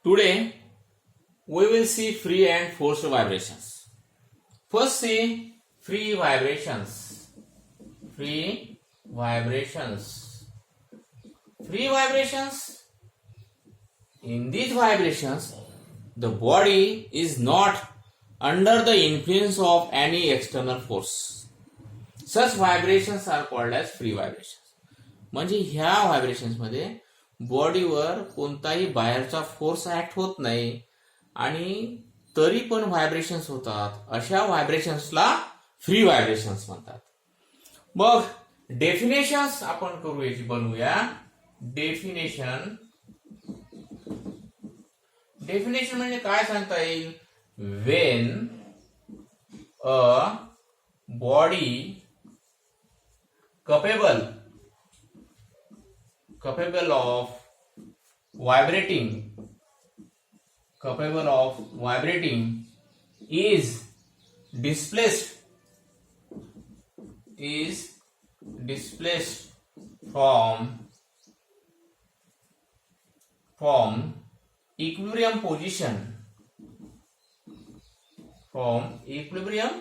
Today we will see free and forced vibrations. First see free vibrations. Free vibrations. Free vibrations. In these vibrations, the body is not under the influence of any external force. Such vibrations are called as free vibrations. म्हणजे ह्या vibrations मध्ये बॉडीवर कोणताही बाहेरचा force act होत नाही आणि तरी पण व्हायब्रेशन्स होतात. अशा व्हायब्रेशन्सला फ्री व्हायब्रेशन्स म्हणतात. मग डेफिनेशन्स आपण करू याची बनवूया. डेफिनेशन म्हणजे काय सांगता येईल? When a body capable of vibrating is displaced from equilibrium position equilibrium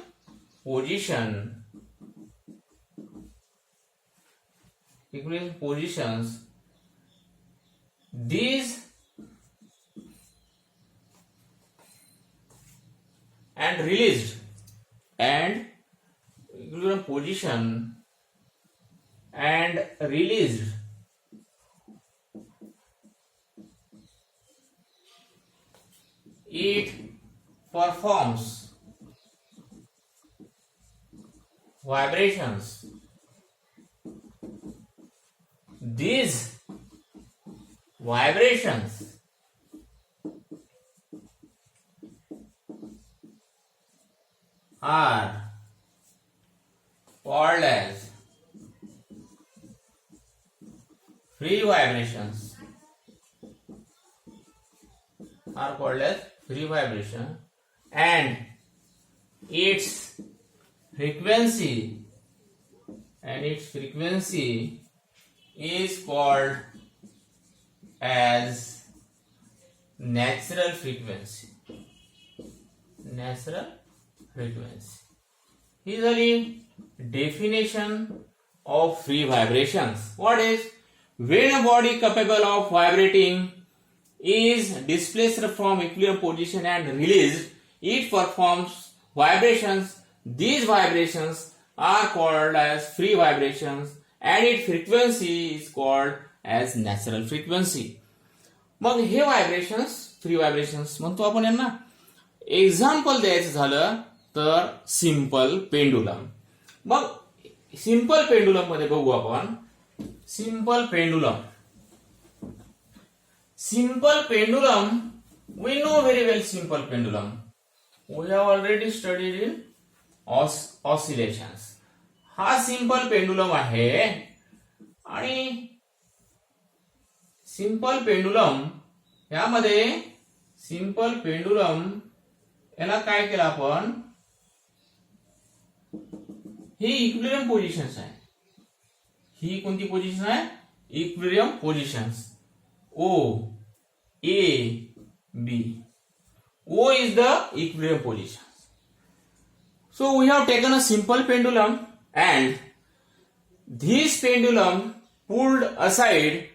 positions. These and released and equilibrium position and released it performs vibrations. These vibrations are called as free vibrations. And its frequency is called as natural frequency. Here is the definition of free vibrations. What is? When a body capable of vibrating is displaced from equilibrium position and released, it performs vibrations. These vibrations are called as free vibrations and its frequency is called as natural frequency. मग हे vibrations free vibrations म्हणतो आपण यांना. Example द्यायचं झालं तर simple pendulum. मग simple pendulum मध्ये बघू आपण. Simple pendulum, we know very well simple pendulum. We have already studied in oscillations. हा सिंपल पेंडुलम आहे आणि सिंपल पेंडुलम याला काय केलं आपण? ही इक्विलिब्रियम पोझिशन्स आहे. ही कोणती पोझिशन आहे? Equilibrium positions. O, A, B. O is the equilibrium position. So we have taken a simple pendulum and this pendulum pulled aside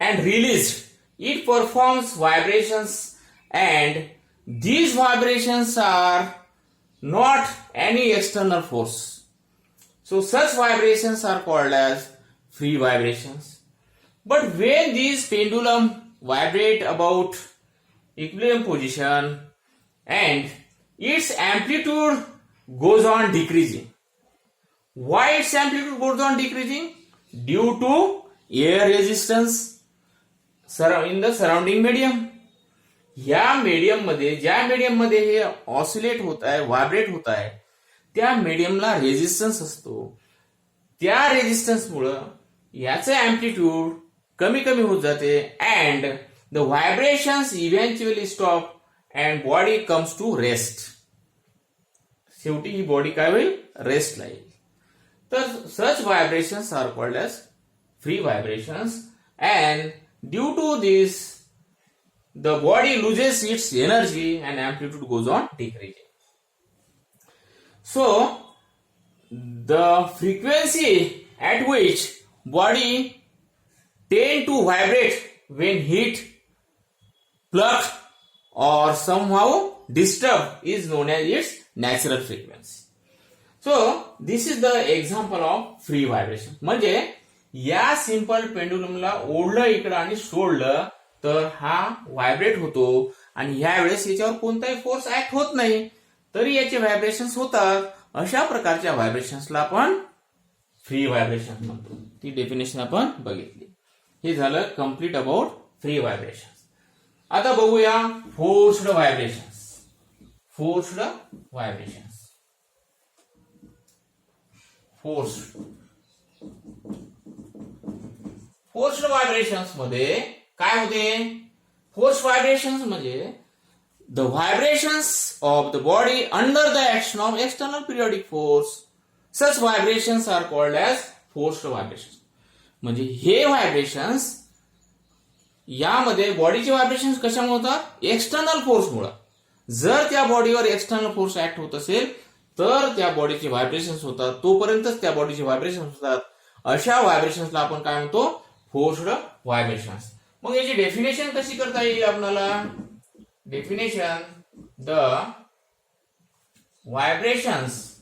and released. It performs vibrations and these vibrations are not any external force. So such vibrations are called as free vibrations. But when these pendulum vibrate about equilibrium position and its amplitude goes on decreasing. Why its amplitude goes on decreasing? Due to air resistance in the surrounding medium. या medium मध्ये, ज्या medium मध्ये हे oscillate होत आहे, vibrate होत आहे, त्या मीडियमला resistance असतो. त्या रेजिस्टन्स मुळे याचे अँप्लिट्यूड कमी होत जाते and the vibrations eventually stop and body comes to rest. शेवटी ही बॉडी काय होईल? रेस्टला येईल. तर such vibrations are called as free vibrations, and due to this the body loses its energy and amplitude goes on decreasing. So the frequency at which body tend to vibrate when hit, plucked or somehow disturbed is known as its natural frequency. So this is the example of free vibration. म्हणजे या simple पेंडुलमला ओढलं इकडं आणि सोडलं तर हा vibrate होतो आणि ह्या वेळेस याच्यावर कोणताही फोर्स ऍक्ट होत नाही तरी याचे व्हायब्रेशन्स होतात. अशा प्रकारच्या व्हायब्रेशन्सला आपण फ्री व्हायब्रेशन म्हणतो. ती डेफिनेशन आपण बघितली. हे झालं कम्प्लीट अबाउट फ्री व्हायब्रेशन. आता बघूया forced vibrations. Forced vibrations. Forced vibrations मध्ये काय होते? फोर्स्ड व्हायब्रेशन्स म्हणजे the vibrations of the body under the action of external periodic force. Such vibrations are called as forced vibrations. म्हणजे हे vibrations यामध्ये बॉडीचे व्हायब्रेशन्स कशामुळे होतात? एक्सटर्नल फोर्समुळे. जर त्या बॉडीवर एक्सटर्नल फोर्स ऍक्ट होत असेल तर त्या बॉडीचे व्हायब्रेशन्स होतात. तोपर्यंतच त्या बॉडीचे व्हायब्रेशन्स होतात. अशा व्हायब्रेशन्सला आपण काय म्हणतो? Forced vibrations. मग याची डेफिनेशन कशी करता येईल आपल्याला? Definition the vibrations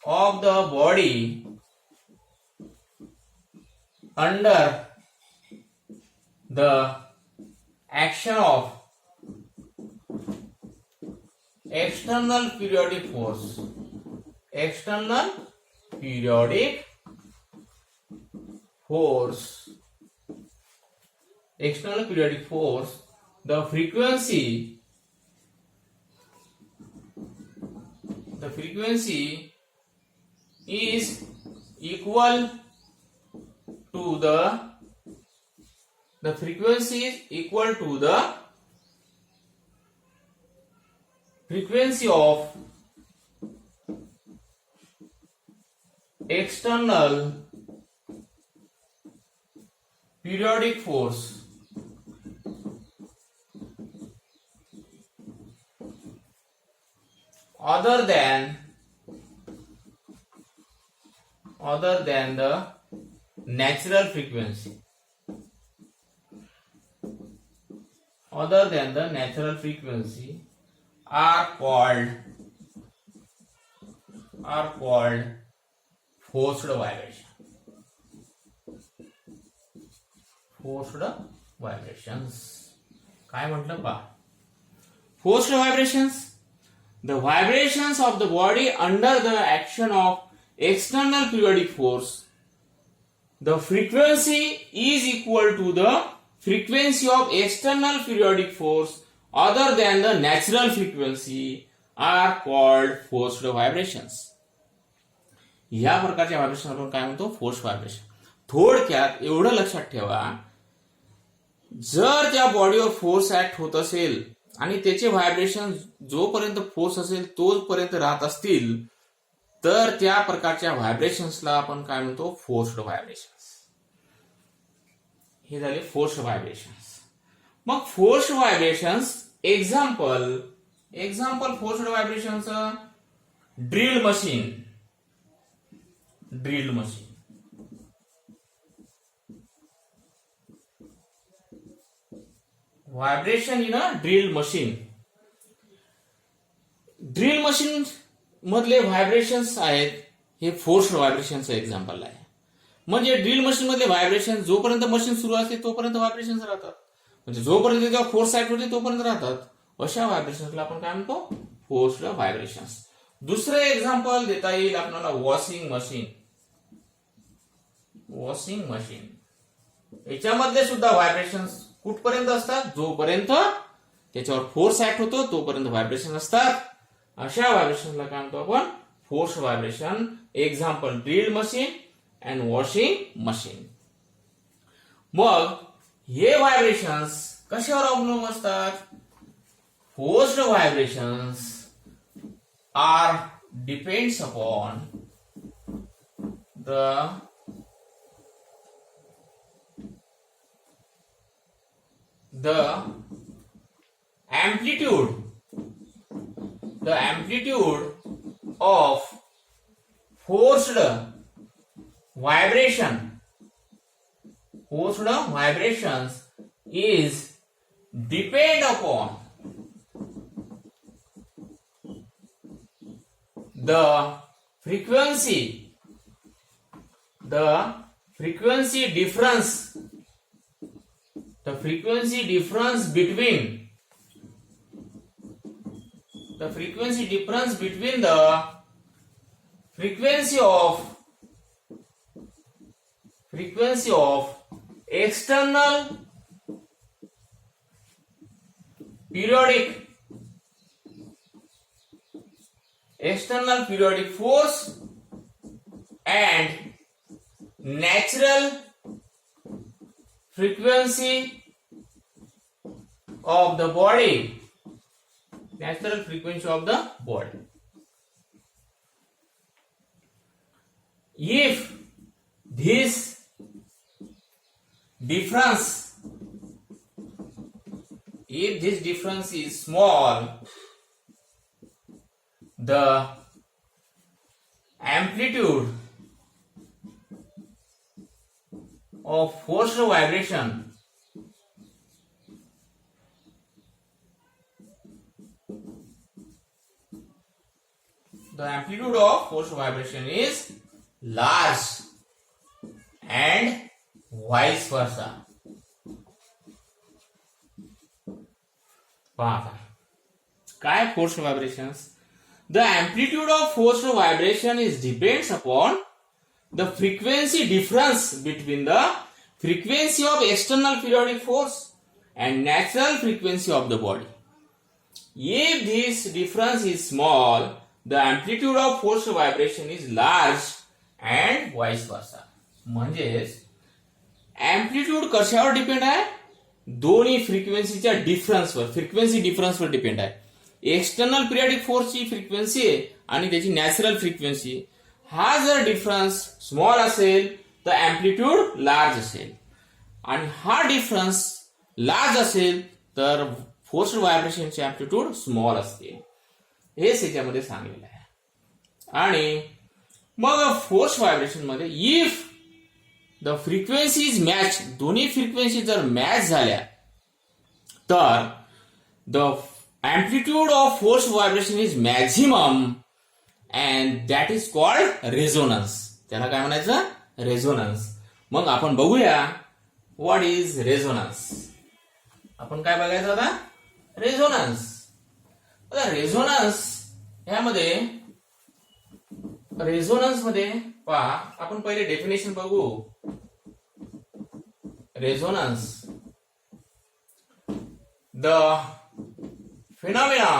of the body under the action of external periodic force, the frequency is equal to the frequency of external periodic force other than the natural frequency. Are called forced vibration. काय म्हटलं पहा? Forced vibrations, the vibrations of the body under the action of external periodic force. The frequency is equal to the frequency of external periodic force other than the natural frequency are called forced vibrations. या प्रकारच्या vibration आपण काय म्हणतो? Forced vibration. थोडक्यात एवढं लक्षात ठेवा, जर त्या बॉडीवर फोर्स ऍक्ट होत असेल आणि त्याचे व्हायब्रेशन जोपर्यंत फोर्स असेल तोपर्यंत राहत असतील तर त्या प्रकारच्या व्हायब्रेशन्सला आपण काय म्हणतो? Forced vibrations. हे झाले फोर्स्ड व्हायब्रेशन्स. मग forced vibrations example forced vibrations drill machine. Vibration in a drill machine. Drill machine मधले व्हायब्रेशन्स आहेत हे फोर्स्ड व्हायब्रेशनचं एक्झाम्पल आहे. म्हणजे ड्रिल मशीन मधले व्हायब्रेशन जोपर्यंत मशीन सुरू असते तोपर्यंत व्हायब्रेशन राहतात. म्हणजे जोपर्यंत जेव्हा फोर्स ऍक्ट होते तोपर्यंत राहतात. अशा व्हायब्रेशन्सला आपण काय म्हणतो? Forced vibrations. दुसरं एक्झाम्पल देता येईल आपल्याला वॉशिंग मशीन. याच्यामधले सुद्धा व्हायब्रेशन्स कुठपर्यंत असतात? जोपर्यंत त्याच्यावर फोर्स ऍक्ट होतो तोपर्यंत व्हायब्रेशन असतात. अशा व्हायब्रेशनला काय म्हणतो आपण? Forced vibration. Example drill machine and washing machine. मग हे व्हायब्रेशन्स कशावर अवलंबून असतात? Forced vibrations are depends upon the the amplitude of forced vibrations is depend upon the frequency difference between the frequency of external periodic force and natural frequency of the body. If this difference is small, the amplitude of forced vibration is large and vice versa. काय forced vibrations? The amplitude of forced vibration is depends upon the frequency difference between the frequency of external periodic force and natural frequency of the body. If this difference is small, the amplitude of forced vibration is large and vice versa. म्हणजेच amplitude कशावर depend आहे? दोन्ही फ्रिक्वेन्सीच्या डिफरन्सवर depend आहे. External periodic फोर्सची frequency आणि त्याची natural frequency हा जर difference small असेल तर अँप्लिट्यूड लार्ज असेल आणि हा डिफरन्स लार्ज असेल तर फोर्स्ड व्हायब्रेशनचे अँप्लिट्यूड स्मॉल असते. हेच याच्यामध्ये सांगितलेलं आहे. आणि मग फोर्स व्हायब्रेशन मध्ये if the frequency is match, दोन्ही फ्रिक्वेन्सी जर मॅच झाल्या तर the amplitude of force vibration is maximum and that is called resonance. त्याला काय म्हणायचं? रेझोनन्स. मग आपण बघूया व्हॉट इज रेझोनन्स. आपण काय बघायचं आता? रेझोनन्स. आता रेझोनन्स मध्ये पहा, आपण पहिले डेफिनेशन बघू. Resonance, the phenomena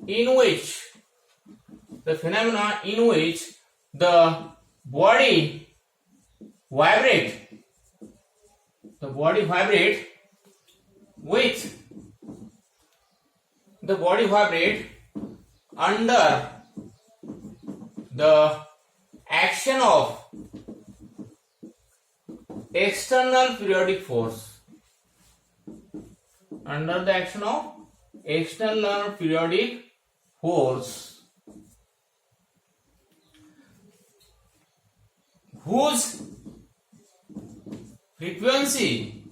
in which the body vibrate under the action of external periodic force, under the action of external periodic force, whose frequency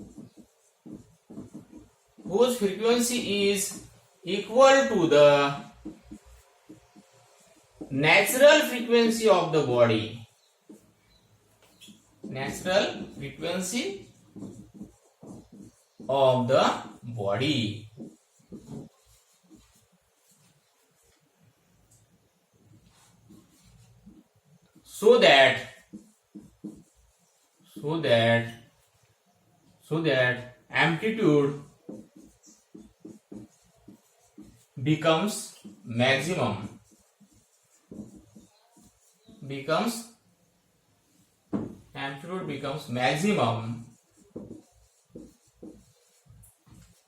is equal to the natural frequency of the body. Natural frequency of the body. So that amplitude becomes maximum,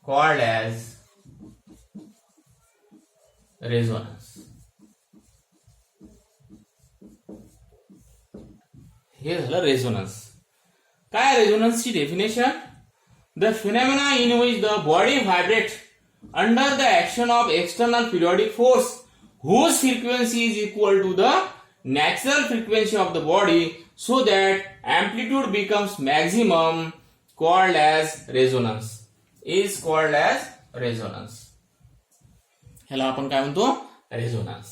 called as resonance. हे झालं resonance. काय रेझोनन्सची definition? The phenomena in which the body vibrate under the action of external periodic force whose frequency is equal to the natural frequency of the body so that amplitude becomes maximum called as resonance. Is called as resonance. ह्याला आपण काय म्हणतो? Resonance.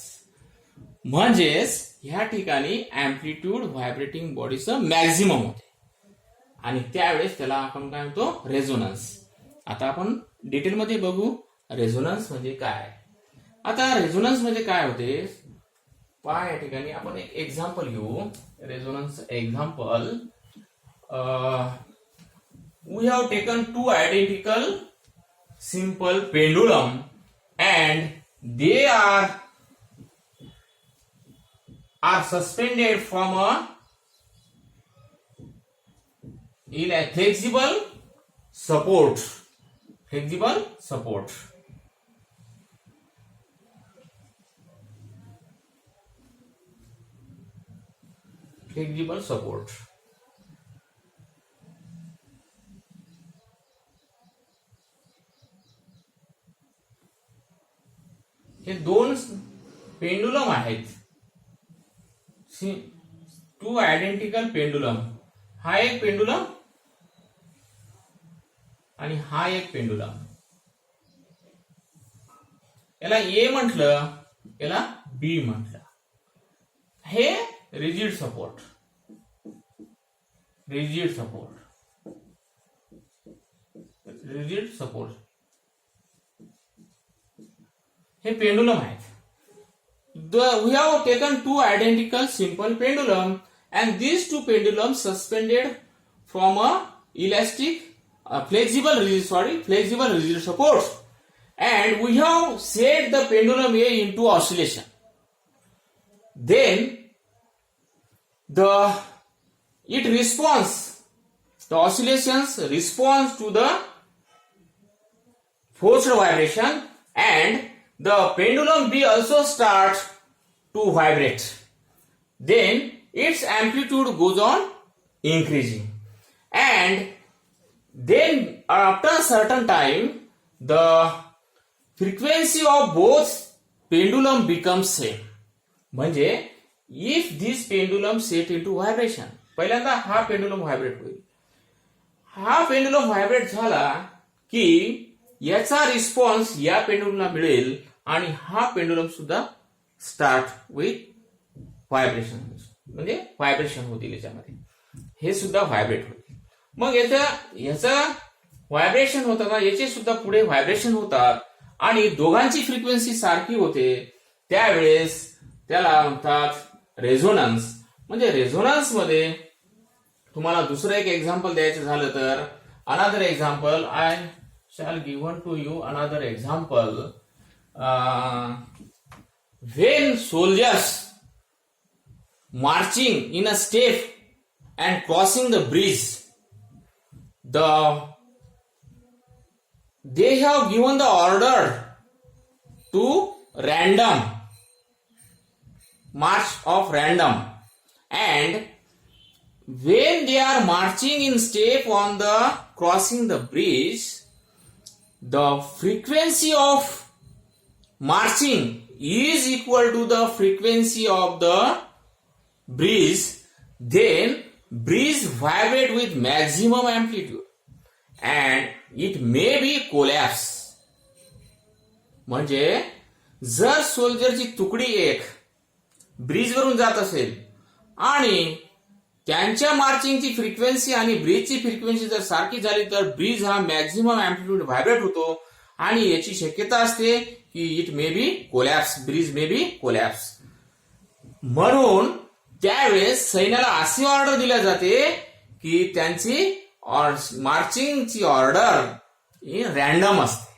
म्हणजेच ह्या ठिकाणी amplitude vibrating बॉडीचं maximum होते आणि त्यावेळेस त्याला आपण काय म्हणतो? रेझोनन्स. आता आपण डिटेलमध्ये बघू रेझोनन्स म्हणजे काय. आता रेझोनन्स म्हणजे काय होते पहा. या ठिकाणी आपण एक एक्झाम्पल घेऊ. Resonance example. We have taken two identical simple pendulum and they are suspended from in a flexible support. Flexible support. Flexible support. हे दोन पेंडुलम आहेत. Two identical pendulum. हा एक पेंडुलम आणि हा एक पेंडुलम. याला ए म्हटलं, याला बी म्हटलं. हे rigid support. Rigid support. Rigid support हे पेंडुलम आहेत. We have taken two identical simple pendulum and these two pendulums suspended from a flexible rigid support and we have set the pendulum A into oscillation. Then the oscillations responds to the forced vibration and the pendulum B also starts to vibrate. Then its amplitude goes on increasing. And then after a certain time, the frequency of both pendulum becomes same. म्हणजे if this pendulum set into vibration, पहिल्यांदा हा pendulum vibrate होईल. हा pendulum vibrate झाला की याचा response या पेंडुलमला मिळेल आणि हा पेंडुलम सुद्धा स्टार्ट विथ व्हायब्रेशन. म्हणजे व्हायब्रेशन होतील याच्यामध्ये. हे सुद्धा व्हायब्रेट होईल. मग याचा व्हायब्रेशन होताना याचे सुद्धा पुढे व्हायब्रेशन होतात आणि दोघांची फ्रिक्वेन्सी सारखी होते. त्यावेळेस त्याला म्हणतात रेझोनन्स. म्हणजे रेझोनन्स मध्ये तुम्हाला दुसरं एक एक्झाम्पल द्यायचं झालं तर another example I shall given to you another example. When soldiers marching in a step and crossing the bridge, they have given the order to random march of random, and when they are marching in step on the crossing the bridge, the frequency of marching is equal to the frequency of the breeze. Then breeze vibrate with maximum amplitude and it may be collapse. म्हणजे जर सोल्जरची तुकडी एक bridge वरून जात असेल आणि त्यांच्या मार्चिंगची frequency आणि ब्रिजची फ्रिक्वेन्सी जर सारखी झाली तर ब्रिज हा मॅक्झिमम अँप्लिट्यूड व्हायब्रेट होतो आणि याची शक्यता असते की it may be collapse. Bridge may be collapse. म्हणून त्यावेळेस सैन्याला अशी ऑर्डर दिल्या जाते की त्यांची मार्चिंगची ऑर्डर ही रॅन्डम असते.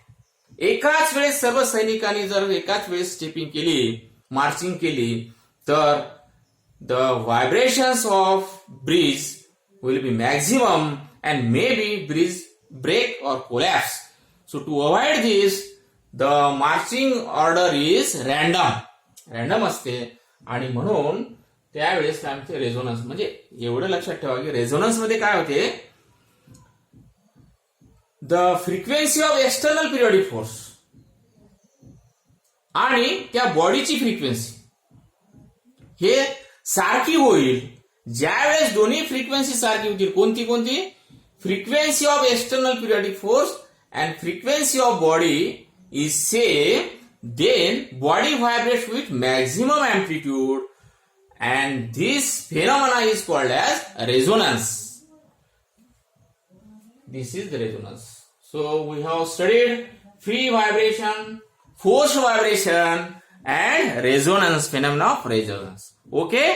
एकाच वेळेस सर्व सैनिकांनी जर एकाच वेळेस स्टेपिंग केली, मार्चिंग केली तर the vibrations of breeze will be maximum and maybe breeze break or collapse. So to avoid this, the marching order is random. Random असते आणि म्हणून त्यावेळेस काय म्हणते रेझोनन्स. म्हणजे एवढं लक्षात ठेवा की रेझोनन्स मध्ये काय होते, the frequency of external periodic force आणि त्या बॉडीची फ्रिक्वेन्सी हे सारखी होईल ज्यावेळेस दोन्ही फ्रिक्वेन्सी सारखी होतील. कोणती कोणती? Frequency of external periodic force and frequency of body is same, then body vibrates with maximum amplitude and this phenomena is called as resonance. This is the resonance. So we have studied free vibration, forced vibration and resonance, phenomena of resonance. Okay.